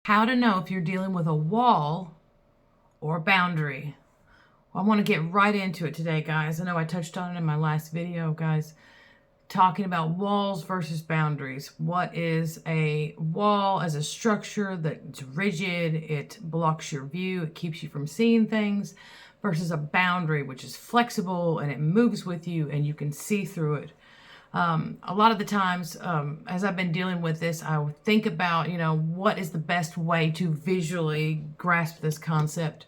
How to know if you're dealing with a wall or a boundary. Well, I want to get right into it today, guys. I know I touched on it in my last video, guys, talking about walls versus boundaries. What is a wall as a structure that's rigid, it blocks your view, it keeps you from seeing things, versus a boundary, which is flexible and it moves with you and you can see through it. A lot of the times, as I've been dealing with this, I would think about, what is the best way to visually grasp this concept.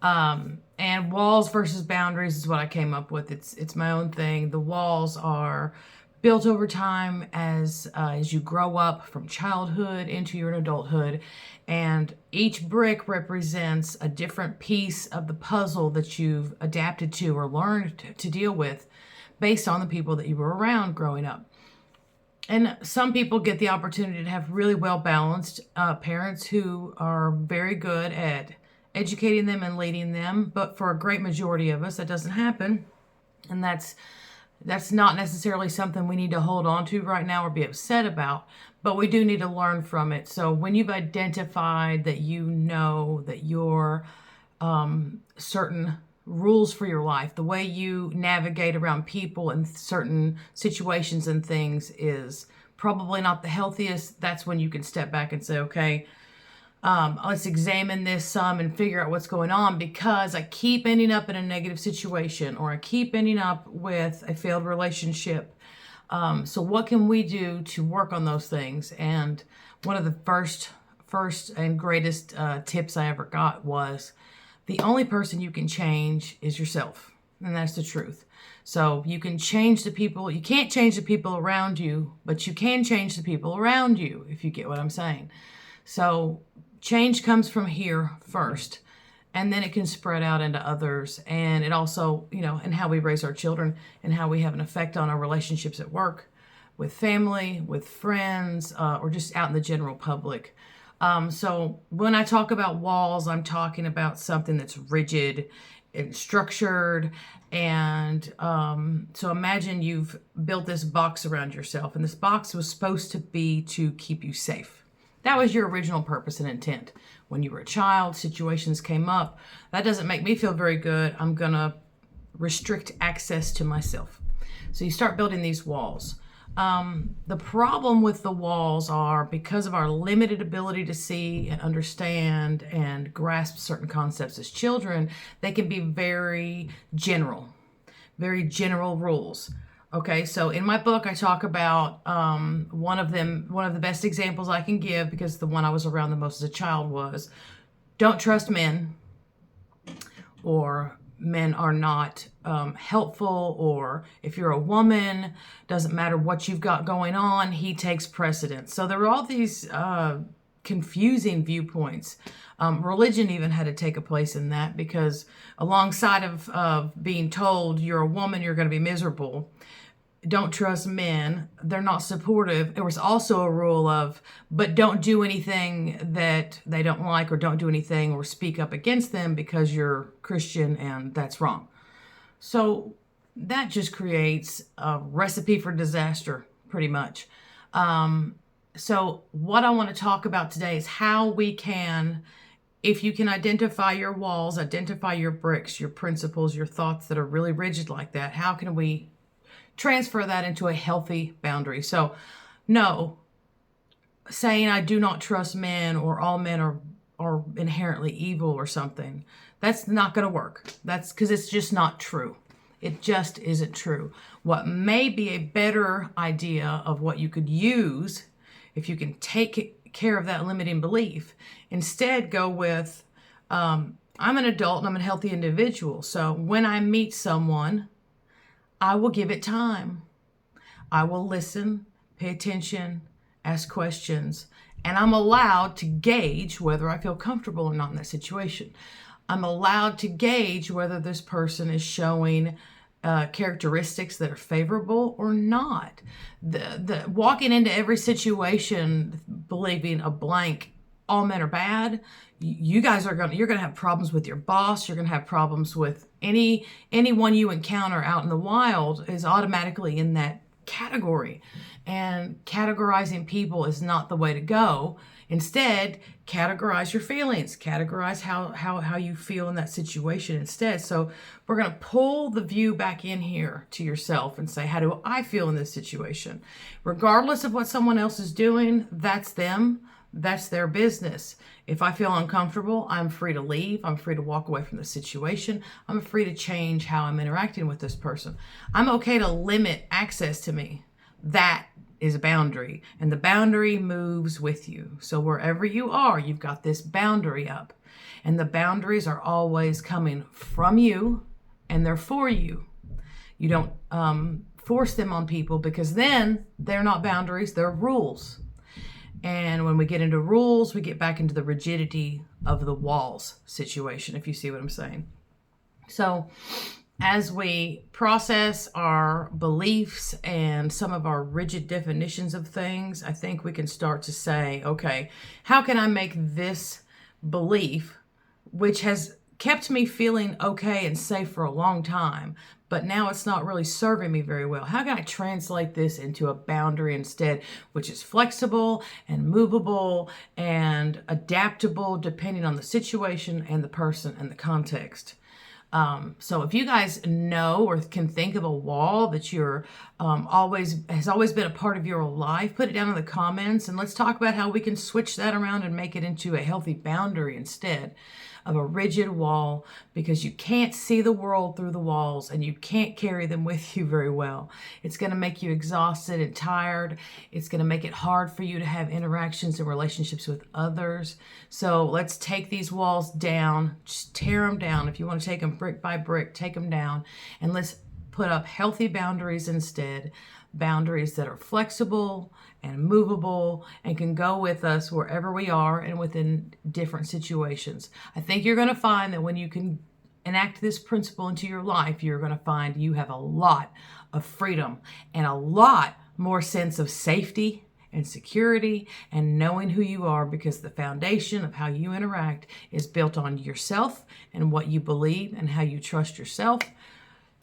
And walls versus boundaries is what I came up with. It's my own thing. The walls are built over time as you grow up from childhood into your adulthood, and each brick represents a different piece of the puzzle that you've adapted to or learned to deal with based on the people that you were around growing up. And some people get the opportunity to have really well-balanced parents who are very good at educating them and leading them, but for a great majority of us, that doesn't happen. And that's not necessarily something we need to hold on to right now or be upset about, but we do need to learn from it. So when you've identified that you know that your certain rules for your life, the way you navigate around people and certain situations and things is probably not the healthiest, that's when you can step back and say, okay, let's examine this some and figure out what's going on, because I keep ending up in a negative situation or I keep ending up with a failed relationship. So what can we do to work on those things? And one of the first and greatest tips I ever got was, the only person you can change is yourself. And that's the truth. So you can change the people. You can't change the people around you, but you can change the people around you, if you get what I'm saying. So change comes from here first, and then it can spread out into others. And it also, in how we raise our children and how we have an effect on our relationships at work, with family, with friends, or just out in the general public. So when I talk about walls, I'm talking about something that's rigid and structured. And so imagine you've built this box around yourself, and this box was supposed to be to keep you safe. That was your original purpose and intent. When you were a child, situations came up. That doesn't make me feel very good. I'm going to restrict access to myself. So you start building these walls. The problem with the walls are, because of our limited ability to see and understand and grasp certain concepts as children, they can be very general rules. Okay, so in my book, I talk about one of the best examples I can give, because the one I was around the most as a child was, don't trust men, or men are not helpful, or if you're a woman, doesn't matter what you've got going on, he takes precedence. So there were all these confusing viewpoints. Religion even had to take a place in that, because alongside of being told you're a woman, you're going to be miserable, don't trust men, they're not supportive. There was also a rule of, but don't do anything that they don't like, or don't do anything or speak up against them because you're Christian and that's wrong. So that just creates a recipe for disaster, pretty much. So what I want to talk about today is how we can, if you can identify your walls, identify your bricks, your principles, your thoughts that are really rigid like that, how can we transfer that into a healthy boundary? So no, saying I do not trust men, or all men are inherently evil or something, that's not going to work. That's because it's just not true. It just isn't true. What may be a better idea of what you could use, if you can take care of that limiting belief, instead go with, I'm an adult and I'm a healthy individual. So when I meet someone, I will give it time. I will listen, pay attention, ask questions, and I'm allowed to gauge whether I feel comfortable or not in that situation. I'm allowed to gauge whether this person is showing characteristics that are favorable or not. The walking into every situation believing a blank, all men are bad, you're gonna have problems with your boss. You're gonna have problems with anyone you encounter out in the wild is automatically in that category. And categorizing people is not the way to go. Instead, categorize your feelings, categorize how you feel in that situation instead. So we're going to pull the view back in here to yourself and say, how do I feel in this situation? Regardless of what someone else is doing, that's them. That's their business. If I feel uncomfortable, I'm free to leave. I'm free to walk away from the situation. I'm free to change how I'm interacting with this person. I'm okay to limit access to me. That is a boundary, and the boundary moves with you. So wherever you are, you've got this boundary up, and the boundaries are always coming from you, and they're for you. You don't force them on people, because then they're not boundaries, they're rules. And when we get into rules, we get back into the rigidity of the walls situation, if you see what I'm saying. So as we process our beliefs and some of our rigid definitions of things, I think we can start to say, okay, how can I make this belief, which has kept me feeling okay and safe for a long time, but now it's not really serving me very well. How can I translate this into a boundary instead, which is flexible and movable and adaptable depending on the situation and the person and the context? So if you guys know or can think of a wall that you're has always been a part of your life, put it down in the comments, and let's talk about how we can switch that around and make it into a healthy boundary instead of a rigid wall, because you can't see the world through the walls and you can't carry them with you very well. It's going to make you exhausted and tired. It's going to make it hard for you to have interactions and relationships with others. So let's take these walls down, just tear them down. If you want to take them brick by brick, take them down, and let's put up healthy boundaries instead. Boundaries that are flexible and movable and can go with us wherever we are and within different situations. I think you're going to find that when you can enact this principle into your life, you're going to find you have a lot of freedom and a lot more sense of safety and security and knowing who you are, because the foundation of how you interact is built on yourself and what you believe and how you trust yourself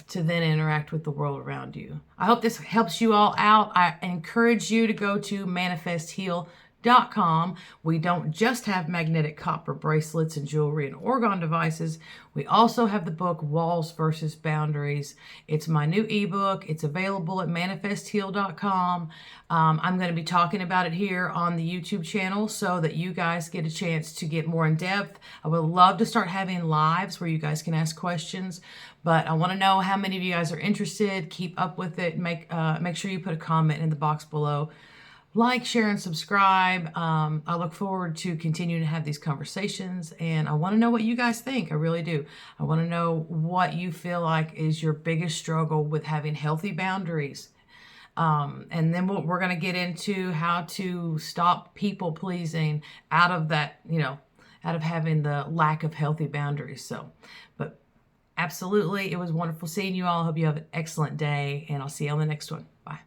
to then interact with the world around you. I hope this helps you all out. I encourage you to go to manifestheal.com. We don't just have magnetic copper bracelets and jewelry and orgone devices. We also have the book Walls versus Boundaries. It's my new ebook. It's available at manifestheal.com. I'm going to be talking about it here on the YouTube channel so that you guys get a chance to get more in depth. I would love to start having lives where you guys can ask questions, but I want to know how many of you guys are interested. Keep up with it. Make sure you put a comment in the box below. Like, share, and subscribe. I look forward to continuing to have these conversations, and I want to know what you guys think. I really do. I want to know what you feel like is your biggest struggle with having healthy boundaries. And then we're going to get into how to stop people pleasing out of that, out of having the lack of healthy boundaries. So, but absolutely, it was wonderful seeing you all. I hope you have an excellent day, and I'll see you on the next one. Bye.